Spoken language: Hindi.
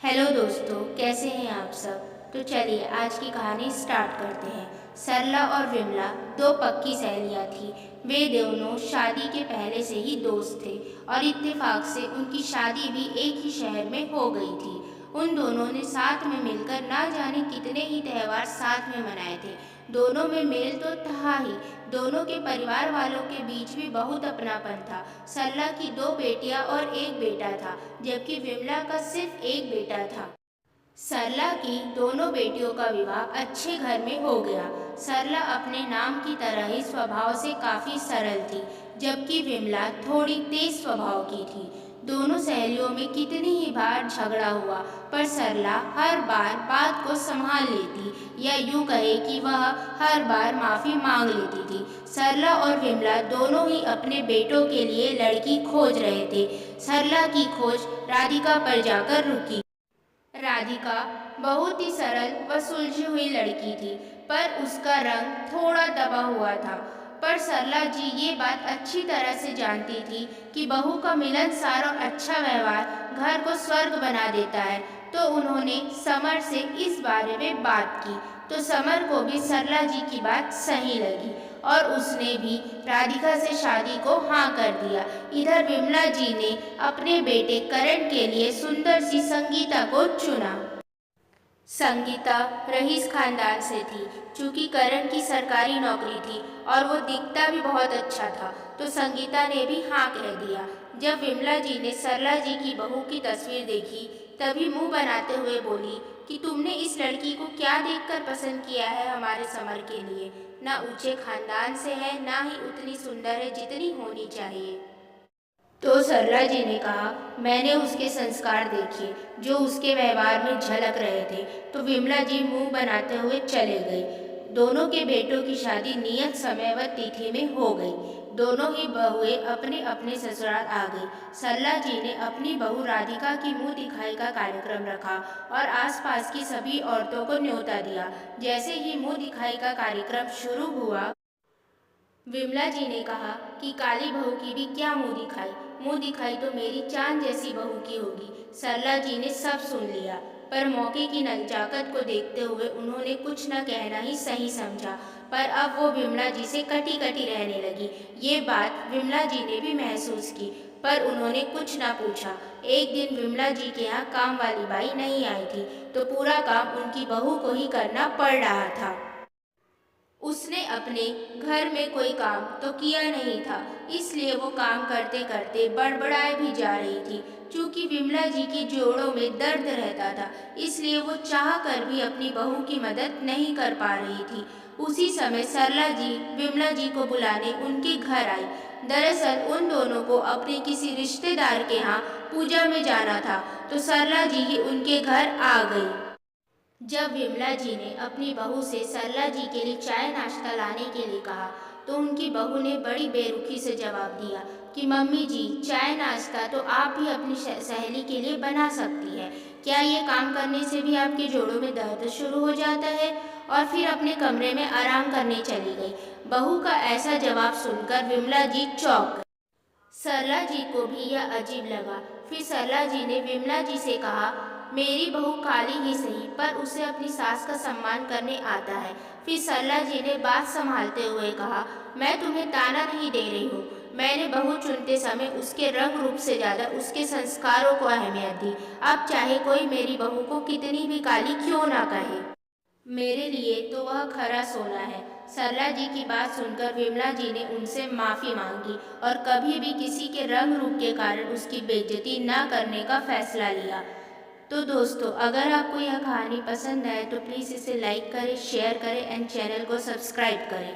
हेलो दोस्तों, कैसे हैं आप सब। तो चलिए आज की कहानी स्टार्ट करते हैं। सरला और विमला दो पक्की सहेलियां थीं। वे दोनों शादी के पहले से ही दोस्त थे और इत्तेफाक से उनकी शादी भी एक ही शहर में हो गई थी। उन दोनों ने साथ में मिलकर ना जाने कितने ही त्योहार साथ में मनाए थे। दोनों में मेल तो था ही, दोनों के परिवार वालों के बीच भी बहुत अपनापन था। सरला की दो बेटियां और एक बेटा था, जबकि विमला का सिर्फ एक बेटा था। सरला की दोनों बेटियों का विवाह अच्छे घर में हो गया। सरला अपने नाम की तरह ही स्वभाव से काफी सरल थी, जबकि विमला थोड़ी तेज स्वभाव की थी। दोनों सहेलियों में कितनी ही बार झगड़ा हुआ, पर सरला हर बार बात को संभाल लेती, या यूं कहे कि वह हर बार माफी मांग लेती थी। सरला और विमला दोनों ही अपने बेटों के लिए लड़की खोज रहे थे। सरला की खोज राधिका पर जाकर रुकी। राधिका बहुत ही सरल व सुलझी हुई लड़की थी, पर उसका रंग थोड़ा दबा हुआ था। पर सरला जी ये बात अच्छी तरह से जानती थी कि बहू का मिलनसार और अच्छा व्यवहार घर को स्वर्ग बना देता है। तो उन्होंने समर से इस बारे में बात की, तो समर को भी सरला जी की बात सही लगी और उसने भी राधिका से शादी को हाँ कर दिया। इधर विमला जी ने अपने बेटे करण के लिए सुंदर सी संगीता को चुना। संगीता रईस खानदान से थी। चूंकि करण की सरकारी नौकरी थी और वो दिखता भी बहुत अच्छा था, तो संगीता ने भी हाँ कह दिया। जब विमला जी ने सरला जी की बहू की तस्वीर देखी, तभी मुंह बनाते हुए बोली कि तुमने इस लड़की को क्या देखकर पसंद किया है हमारे समर के लिए। ना ऊंचे खानदान से है, ना ही उतनी सुंदर है जितनी होनी चाहिए। तो सरला जी ने कहा, मैंने उसके संस्कार देखे जो उसके व्यवहार में झलक रहे थे। तो विमला जी मुंह बनाते हुए चले गए। दोनों के बेटों की शादी नियत समय व तिथि में हो गई। दोनों ही बहुएं अपने अपने ससुराल आ गई। सरला जी ने अपनी बहू राधिका की मुंह दिखाई का कार्यक्रम रखा और आसपास की सभी औरतों को न्योता दिया। जैसे ही मुंह दिखाई का कार्यक्रम शुरू हुआ, विमला जी ने कहा कि काली बहू की भी क्या मुंह दिखाई तो मेरी चांद जैसी बहू की होगी। सरला जी ने सब सुन लिया, पर मौके की नजाकत को देखते हुए उन्होंने कुछ न कहना ही सही समझा। पर अब वो विमला जी से कटी कटी रहने लगी। ये बात विमला जी ने भी महसूस की, पर उन्होंने कुछ न पूछा। एक दिन विमला जी के यहाँ काम वाली बाई नहीं आई थी, तो पूरा काम उनकी बहू को ही करना पड़ रहा था। उसने अपने घर में कोई काम तो किया नहीं था, इसलिए वो काम करते करते बड़बड़ाए भी जा रही थी। चूंकि विमला जी की जोड़ों में दर्द रहता था, इसलिए वो चाह कर भी अपनी बहू की मदद नहीं कर पा रही थी। उसी समय सरला जी विमला जी को बुलाने उनके घर आई। दरअसल उन दोनों को अपने किसी रिश्तेदार के यहाँ पूजा में जाना था, तो सरला जी ही उनके घर आ गई। जब विमला जी ने अपनी बहू से सरला जी के लिए चाय नाश्ता लाने के लिए कहा, तो उनकी बहू ने बड़ी बेरुखी से जवाब दिया कि मम्मी जी, चाय नाश्ता तो आप भी अपनी सहेली के लिए बना सकती है। क्या ये काम करने से भी आपके जोड़ों में दर्द शुरू हो जाता है। और फिर अपने कमरे में आराम करने चली गई। बहू का ऐसा जवाब सुनकर विमला जी चौंक गई। सरला जी को भी यह अजीब लगा। फिर सरला जी ने विमला जी से कहा, मेरी बहू काली ही सही, पर उसे अपनी सास का सम्मान करने आता है। फिर सरला जी ने बात संभालते हुए कहा, मैं तुम्हें ताना नहीं दे रही हूँ। मैंने बहू चुनते समय उसके रंग रूप से ज्यादा उसके संस्कारों को अहमियत दी। अब चाहे कोई मेरी बहू को कितनी भी काली क्यों ना कहे, मेरे लिए तो वह खरा सोना है। सरला जी की बात सुनकर विमला जी ने उनसे माफी मांगी और कभी भी किसी के रंग रूप के कारण उसकी बेइज्जती न करने का फैसला लिया। तो दोस्तों, अगर आपको यह कहानी पसंद आए तो प्लीज़ इसे लाइक करें, शेयर करें एंड चैनल को सब्सक्राइब करें।